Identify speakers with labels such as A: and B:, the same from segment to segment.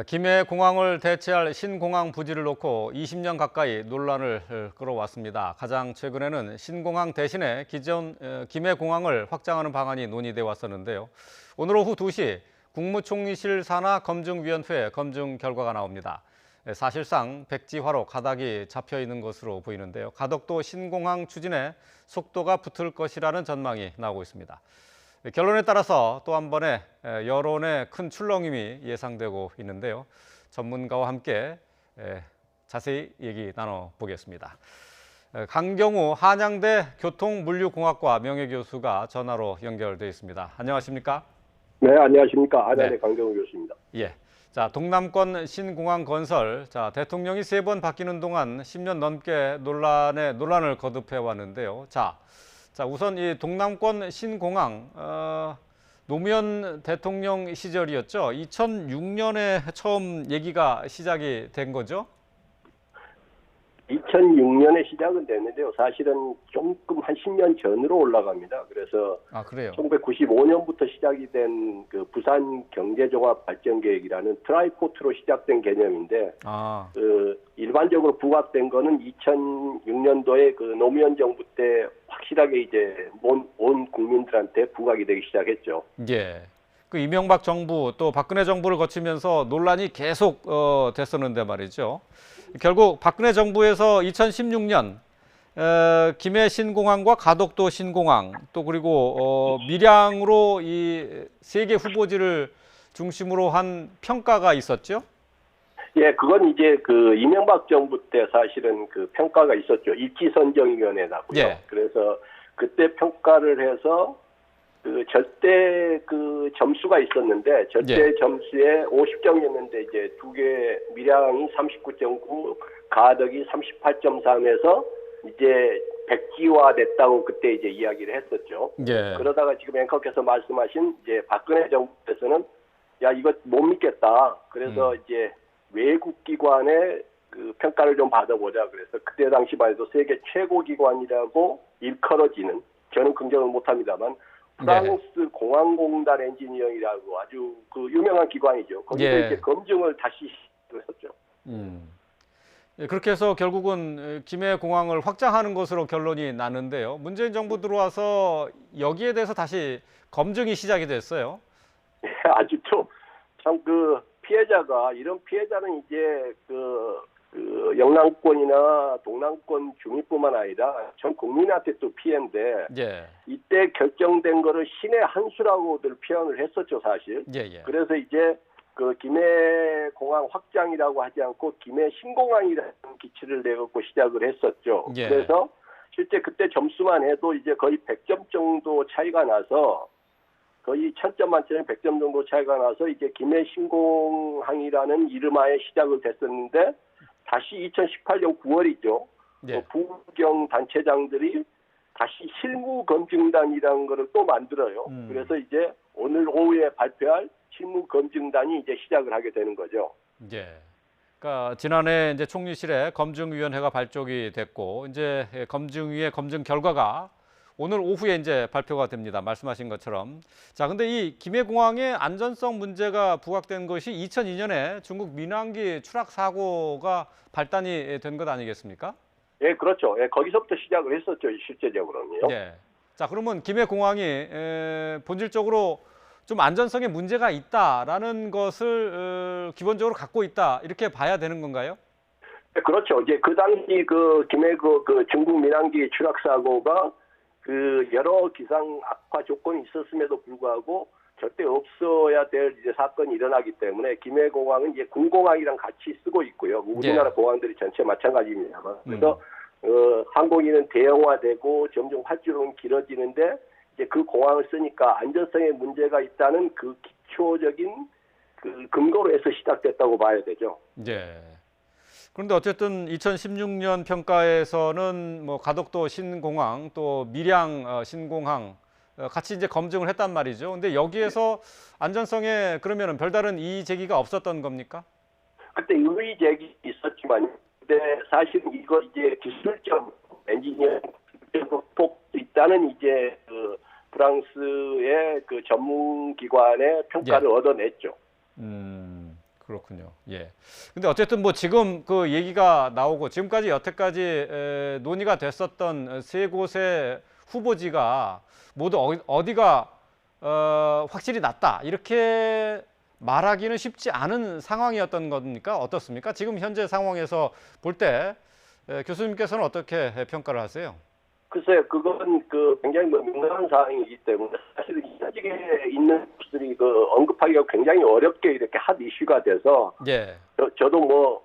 A: 김해 공항을 대체할 신공항 부지를 놓고 20년 가까이 논란을 끌어왔습니다. 가장 최근에는 신공항 대신에 기존 김해 공항을 확장하는 방안이 논의돼 왔었는데요. 오늘 오후 2시 국무총리실 산하 검증위원회 검증 결과가 나옵니다. 사실상 백지화로 가닥이 잡혀 있는 것으로 보이는데요. 가덕도 신공항 추진에 속도가 붙을 것이라는 전망이 나오고 있습니다. 결론에 따라서 또 한 번의 여론의 큰 출렁임이 예상되고 있는데요. 전문가와 함께 자세히 얘기 나눠보겠습니다. 강경우 한양대 교통물류공학과 명예교수가 전화로 연결되어 있습니다. 안녕하십니까?
B: 네, 안녕하십니까. 한양대 강경우 교수입니다.
A: 예. 자, 동남권 신공항 건설. 자, 대통령이 3번 바뀌는 동안 10년 넘게 논란을 거듭해 왔는데요. 자, 우선 이 동남권 신공항 노무현 대통령 시절이었죠. 2006년에 처음 얘기가 시작이 된 거죠.
B: 2006년에 시작은 됐는데요. 사실은 조금 한 10년 전으로 올라갑니다. 그래서
A: 그래요?
B: 1995년부터 시작이 된 그 부산 경제종합발전계획이라는 트라이포트로 시작된 개념인데 일반적으로 부각된 거는 2006년도에 그 노무현 정부 때 확실하게 이제 온 국민들한테 부각이 되기 시작했죠.
A: 예. 그 이명박 정부 또 박근혜 정부를 거치면서 논란이 계속 됐었는데 말이죠. 결국 박근혜 정부에서 2016년 김해 신공항과 가덕도 신공항 또 그리고 밀양으로 이 3개 후보지를 중심으로 한 평가가 있었죠.
B: 예, 그건 이제 그 이명박 정부 때 사실은 그 평가가 있었죠. 입지선정위원회라고요.
A: 예.
B: 그래서 그때 평가를 해서 그 절대 그 점수가 있었는데 절대 점수에 50점이었는데 이제 두 개 밀양이 39.9, 가덕이 38.3에서 이제 백지화 됐다고 그때 이제 이야기를 했었죠.
A: 예.
B: 그러다가 지금 앵커께서 말씀하신 이제 박근혜 정부에서는 야 이거 못 믿겠다. 그래서 이제 외국 기관의 그 평가를 좀 받아보자. 그래서 그때 당시만 해도 세계 최고 기관이라고 일컬어지는 저는 긍정을 못합니다만. 프랑스 공항공단 엔지니어링이라고 아주 그 유명한 기관이죠. 거기서 이제 검증을 다시 했었죠.
A: 예, 그렇게 해서 결국은 김해 공항을 확장하는 것으로 결론이 나는데요. 문재인 정부 들어와서 여기에 대해서 다시 검증이 시작이 됐어요.
B: 예, 아주 참 그 피해자가 이런 피해자는 이제 그 영남권이나 동남권 주민뿐만 아니라 전 국민한테 또 피해인데 이때 결정된 거를 신의 한 수라고들 표현을 했었죠, 사실. 그래서 이제 그 김해 공항 확장이라고 하지 않고 김해 신공항이라는 기치를 내갖고 시작을 했었죠. 그래서 실제 그때 점수만 해도 이제 거의 100점 정도 차이가 나서 거의 1000점 만점에 100점 정도 차이가 나서 이제 김해 신공항이라는 이름하에 시작을 됐었는데 다시 2018년 9월이죠. 부경 단체장들이 다시 실무검증단이라는 거를 또 만들어요. 그래서 이제 오늘 오후에 발표할 실무검증단이 이제 시작을 하게 되는 거죠.
A: 그러니까 지난해 이제 총리실에 검증위원회가 발족이 됐고 이제 검증위의 검증 결과가 오늘 오후에 이제 발표가 됩니다. 말씀하신 것처럼. 자, 근데 이 김해공항의 안전성 문제가 부각된 것이 2002년에 중국 민항기 추락 사고가 발단이 된 것 아니겠습니까?
B: 예, 그렇죠. 예, 거기서부터 시작을 했었죠, 실제적으로는요.
A: 자, 그러면 김해공항이 본질적으로 좀 안전성에 문제가 있다라는 것을 기본적으로 갖고 있다 이렇게 봐야 되는 건가요?
B: 네, 그렇죠. 이제 그 당시 그 김해 그 중국 민항기 추락 사고가 그 여러 기상 악화 조건이 있었음에도 불구하고 절대 없어야 될 이제 사건이 일어나기 때문에 김해공항은 이제 군공항이랑 같이 쓰고 있고요. 우리나라 공항들이 전체 마찬가지입니다만. 그래서 항공기는 대형화되고 점점 활주로는 길어지는데 이제 그 공항을 쓰니까 안전성에 문제가 있다는 그 기초적인 그 근거로 해서 시작됐다고 봐야 되죠.
A: 그런데 어쨌든 2016년 평가에서는 뭐 가덕도 신공항 또 밀양 신공항 같이 이제 검증을 했단 말이죠. 근데 여기에서 안전성에 그러면은 별다른 이의 제기가 없었던 겁니까?
B: 그때 이의 제기 있었지만, 근데 사실은 이거 이제 기술적 엔지니어링 폭도 있다는 이제 그 프랑스의 그 전문 기관의 평가를 얻어냈죠.
A: 그렇군요. 예. 근데 어쨌든 뭐 지금 그 얘기가 나오고 지금까지 여태까지 논의가 됐었던 세 곳의 후보지가 모두 어디가 확실히 낫다 이렇게 말하기는 쉽지 않은 상황이었던 겁니까? 어떻습니까? 지금 현재 상황에서 볼 때 교수님께서는 어떻게 평가를 하세요?
B: 글쎄요, 그건 굉장히 민감한 사항이기 때문에 사실 현직에 있는 분들이 언급하기가 굉장히 어렵게 이렇게 핫 이슈가 돼서
A: 예.
B: 저도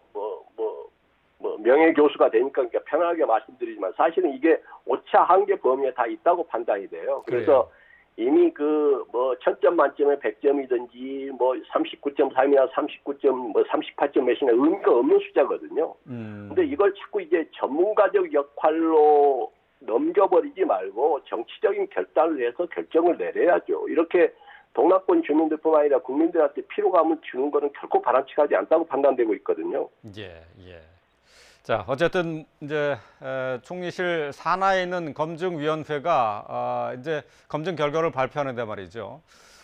B: 명예 교수가 되니까 편하게 말씀드리지만 사실은 이게 오차 한계 범위에 다 있다고 판단이 돼요. 그래서 이미 1000점 만점에 100점이든지 39.3이나 39점 38점 몇이나 의미가 없는 숫자거든요. 근데 이걸 자꾸 이제 전문가적 역할로 넘겨버리지 말고 정치적인 결단을 해서 결정을 내려야죠. 이렇게 동남권 주민들뿐만 아니라 국민들한테 피로감을 주는 것은 결코 바람직하지 않다고 판단되고 있거든요.
A: 예, 예. 자, 어쨌든 이제 총리실 산하에 있는 검증위원회가 이제 검증 결과를 발표하는데 말이죠.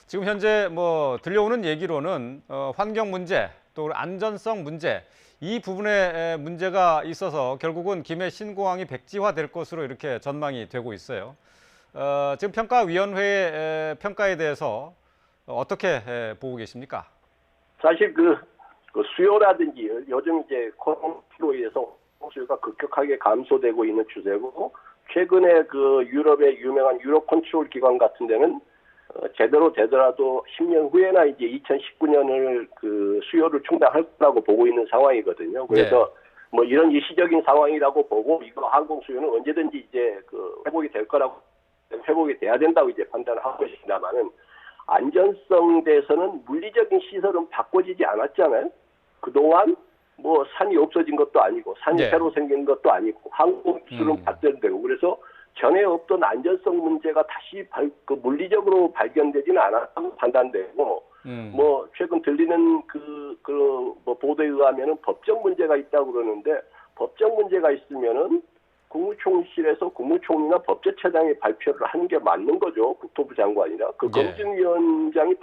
A: 지금 현재 뭐 들려오는 얘기로는 환경 문제, 또 안전성 문제 이 부분에 문제가 있어서 결국은 김해 신공항이 백지화될 것으로 이렇게 전망이 되고 있어요. 지금 평가위원회의 평가에 대해서 어떻게 보고 계십니까?
B: 사실 수요라든지 요즘 이제 코로나로 인해서 수요가 급격하게 감소되고 있는 추세고 최근에 유럽의 유명한 유로 컨트롤 기관 같은 데는 제대로 되더라도 10년 후에나 이제 2019년을 수요를 충당할 거라고 보고 있는 상황이거든요. 그래서 뭐 이런 일시적인 상황이라고 보고 이거 항공 수요는 언제든지 이제 회복이 될 거라고 회복이 돼야 된다고 이제 판단을 하고 있습니다만은 안전성 대해서는 물리적인 시설은 바꿔지지 않았잖아요. 그동안 뭐 산이 없어진 것도 아니고 산이 새로 생긴 것도 아니고 항공 기술은 발전되고 그래서 전에 없던 안전성 문제가 다시 물리적으로 발견되지는 않았다고 판단되고 뭐 최근 들리는 보도에 의하면은 법적 문제가 있다고 그러는데 법적 문제가 있으면은 국무총실에서 국무총리나 법제처장이 발표를 하는 게 맞는 거죠. 국토부 장관이나 검증위원장이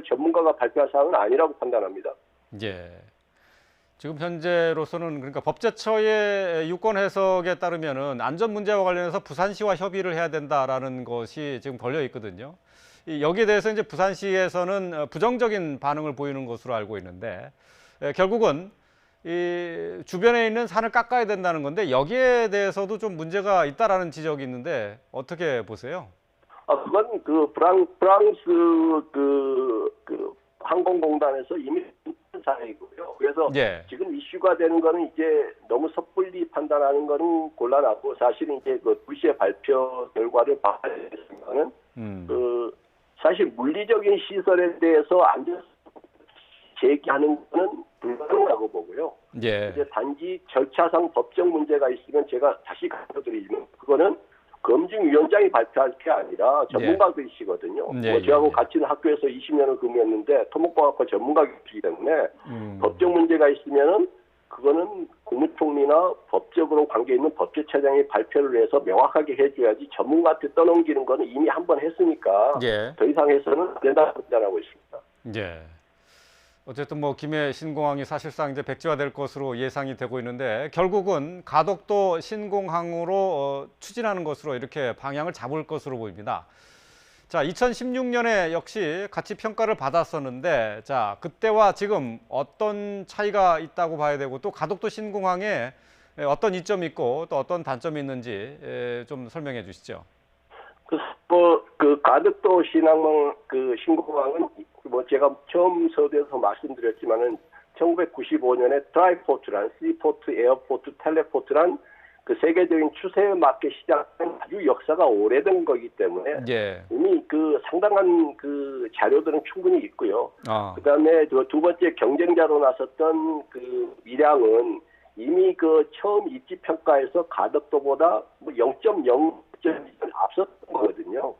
B: 전문가가 발표할 사항은 아니라고 판단합니다.
A: 예. 지금 현재로서는 그러니까 법제처의 유권 해석에 따르면은 안전 문제와 관련해서 부산시와 협의를 해야 된다라는 것이 지금 걸려 있거든요. 여기에 대해서 이제 부산시에서는 부정적인 반응을 보이는 것으로 알고 있는데 결국은 이 주변에 있는 산을 깎아야 된다는 건데 여기에 대해서도 좀 문제가 있다라는 지적이 있는데 어떻게 보세요?
B: 그건 프랑스 항공공단에서 이미 사례이고요. 그래서 지금 이슈가 되는 거는 이제 너무 섣불리 판단하는 거는 곤란하고 사실은 이제 불시의 발표 결과를 봐야 되겠지만은 사실 물리적인 시설에 대해서 안전 제기하는 거는 불가능하다고 보고요. 이제 단지 절차상 법적 문제가 있으면 제가 다시 강조드리지만 그거는 검증위원장이 발표할 게 아니라 전문가들이시거든요. 저하고 같이 학교에서 20년을 근무했는데 토목공학과 전문가이기 때문에 법적 문제가 있으면은 그거는 국무총리나 법적으로 관계 있는 법제처장이 발표를 해서 명확하게 해줘야지 전문가한테 떠넘기는 거는 이미 한 번 했으니까 더 이상 해서는 안 된다고 판단하고 있습니다.
A: 어쨌든 뭐 김해 신공항이 사실상 이제 백지화될 것으로 예상이 되고 있는데 결국은 가덕도 신공항으로 추진하는 것으로 이렇게 방향을 잡을 것으로 보입니다. 자, 2016년에 역시 같이 평가를 받았었는데 자, 그때와 지금 어떤 차이가 있다고 봐야 되고 또 가덕도 신공항에 어떤 이점이 있고 또 어떤 단점이 있는지 좀 설명해 주시죠.
B: 가덕도 신공항은 제가 처음 서두에서 말씀드렸지만은 1995년에 트라이포트란 시포트, 에어포트, 텔레포트란 세계적인 추세에 맞게 시작된 아주 역사가 오래된 거기 때문에 이미 상당한 자료들은 충분히 있고요. 그다음에 두 번째 경쟁자로 나섰던 밀양은 이미 처음 입지 평가에서 가덕도보다 0.0점 앞섰던 거거든요.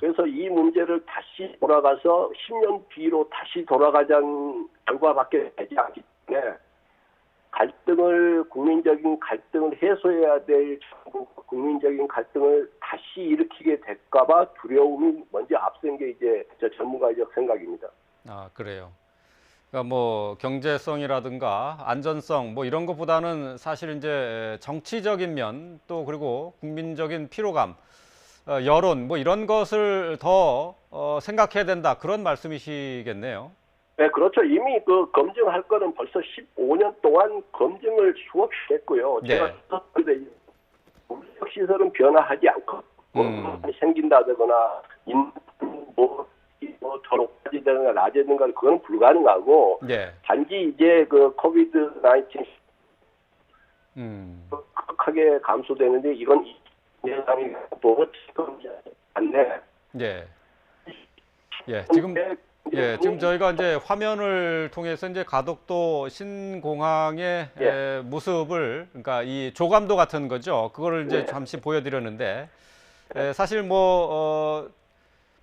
B: 그래서 이 문제를 다시 돌아가서 10년 뒤로 다시 돌아가자는 결과밖에 되지 않기 때문에 국민적인 갈등을 해소해야 될 국민적인 갈등을 다시 일으키게 될까봐 두려움이 먼저 앞선 게 이제 저 전문가적 생각입니다.
A: 그래요. 그러니까 뭐 경제성이라든가 안전성 뭐 이런 것보다는 사실 이제 정치적인 면 또 그리고 국민적인 피로감, 여론 뭐 이런 것을 더 생각해야 된다 그런 말씀이시겠네요.
B: 네, 그렇죠. 이미 그 검증할 거는 벌써 15년 동안 검증을 수없이 했고요. 제가
A: 네.
B: 근데 물리적 시설은 변화하지 않고 생긴다거나 뭐 더럽게 되거나 낮아지는가 그건 불가능하고
A: 네.
B: 단지 이제 그 코비드 19 급하게 감소되는데 이건 예상이 또 지금 안네.
A: 예. 예. 지금 저희가 이제 화면을 통해서 이제 가덕도 신공항의 모습을 그러니까 이 조감도 같은 거죠. 그거를 이제 잠시 보여드렸는데 사실 뭐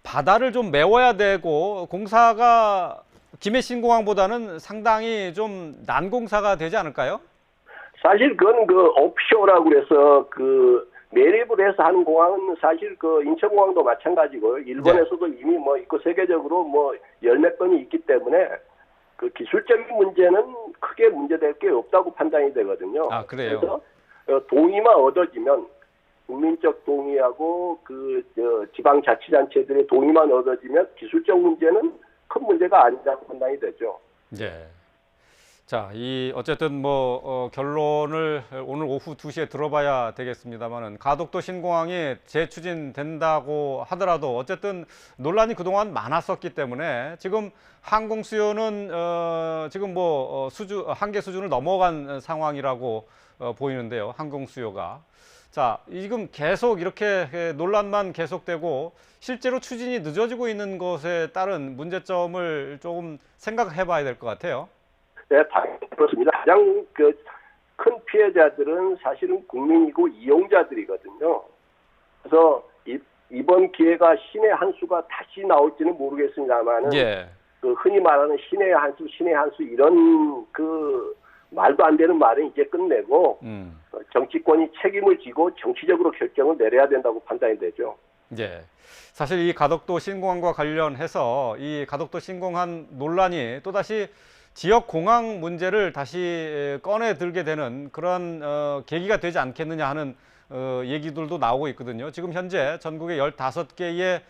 A: 바다를 좀 메워야 되고 공사가 김해 신공항보다는 상당히 좀 난공사가 되지 않을까요?
B: 사실 그건 그 옵쇼라고 그래서 그 매립을 해서 하는 공항은 사실 그 인천공항도 마찬가지고요. 일본에서도 이미 뭐 있고 세계적으로 뭐 열몇 건이 있기 때문에 그 기술적인 문제는 크게 문제될 게 없다고 판단이 되거든요.
A: 아, 그래요?
B: 그래서 동의만 얻어지면 국민적 동의하고 그 지방자치단체들의 동의만 얻어지면 기술적 문제는 큰 문제가 아니라고 판단이 되죠.
A: 예. 자, 어쨌든 뭐 결론을 오늘 오후 2시에 들어봐야 되겠습니다만은 가덕도 신공항이 재추진된다고 하더라도 어쨌든 논란이 그동안 많았었기 때문에 지금 항공 수요는 지금 뭐 한계 수준을 넘어간 상황이라고 보이는데요. 항공 수요가. 자, 지금 계속 이렇게 논란만 계속되고 실제로 추진이 늦어지고 있는 것에 따른 문제점을 조금 생각해 봐야 될 것 같아요.
B: 네, 당연히 그렇습니다. 가장 그 큰 피해자들은 사실은 국민이고 이용자들이거든요. 그래서 이번 기회가 신의 한 수가 다시 나올지는 모르겠습니다만은 그 흔히 말하는 신의 한 수 이런 그 말도 안 되는 말은 이제 끝내고 정치권이 책임을 지고 정치적으로 결정을 내려야 된다고 판단이 되죠.
A: 예. 사실 이 가덕도 신공항과 관련해서 이 가덕도 신공항 논란이 또다시 지역 공항 문제를 다시 꺼내 들게 되는 그런 계기가 되지 않겠느냐 하는 얘기들도 나오고 있거든요. 지금 현재 전국에 15개의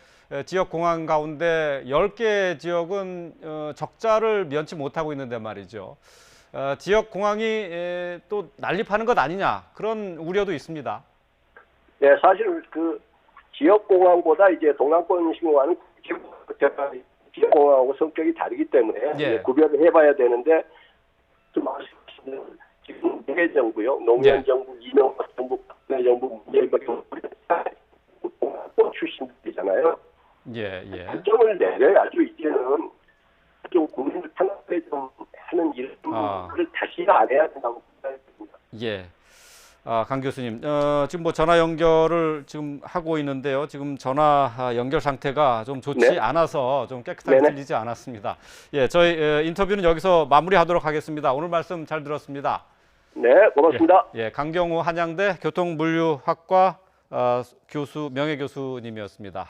A: 지역 공항 가운데 10개 지역은 적자를 면치 못하고 있는데 말이죠. 지역 공항이 또 난립하는 것 아니냐 그런 우려도 있습니다.
B: 네, 사실 그 지역 공항보다 이제 동남권 신공항은 지역 공항하고 성격이 다르기 때문에 구별을 해봐야 되는데 좀 아쉽습니다. 지금 대개 정부요, 노무현 정부, 이명박 정부, 박근혜 정부, 문재인 정부 공항권 출신들이잖아요. 결정을 내려야죠. 이제는 좀 국민을 탄압해 좀 하는 일을 다시 안 해야 된다고 생각합니다.
A: 예. 강 교수님, 지금 뭐 전화 연결을 지금 하고 있는데요. 지금 전화 연결 상태가 좀 좋지 않아서 좀 깨끗하게 들리지 않았습니다. 예, 저희 인터뷰는 여기서 마무리하도록 하겠습니다. 오늘 말씀 잘 들었습니다.
B: 네, 고맙습니다.
A: 강경우 한양대 교통물류학과 명예교수님이었습니다.